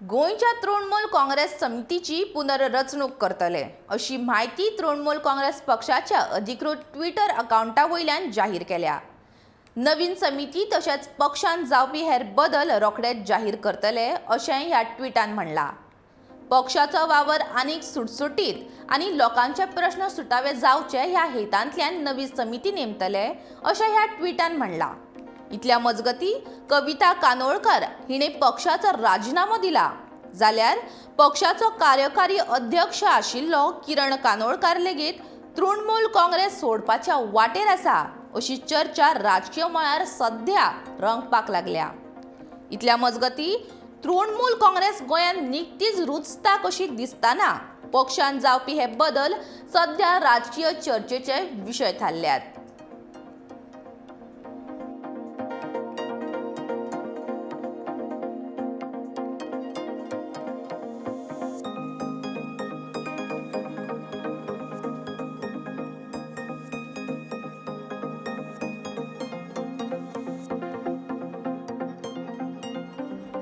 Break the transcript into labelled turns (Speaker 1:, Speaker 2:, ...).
Speaker 1: गोंयच्या तृणमूल काँग्रेस समितीची पुनर्रचणूक करतले अशी माहिती तृणमूल काँग्रेस पक्षाच्या अधिकृत ट्विटर अकाउंटा वयल्यान जाहीर केल्या। नवीन समिती तशेंच पक्षांत जावपी हेर बदल रोखडेच जाहीर करतले अशें ह्या ट्विटान म्हणला। पक्षाचो वावर आनीक सुटसुटीत आनी लोकांचे प्रश्न सुटावे जावचे ह्या हेतांतल्यान नवी समिती नेमतले अशें ह्या ट्विटान म्हणला। इतल्या मजगती कविता कानोळकर हिने पक्षाचो राजीनामो दिला, जाल्यार पक्षाचो कार्यकारी अध्यक्ष आशिल्लो किरण कानोळकर लेगीत तृणमूल काँग्रेस सोडपाच्या वाटेर आसा अशी चर्चा राजकीय मळार सध्या रंगपाक लागल्या। इतल्या मजगती तृणमूल काँग्रेस गोंयांत निकतीच रुजता कशी दिसताना पक्षांत जावपी हे बदल सध्या राजकीय चर्चेचे विशय थारल्यात।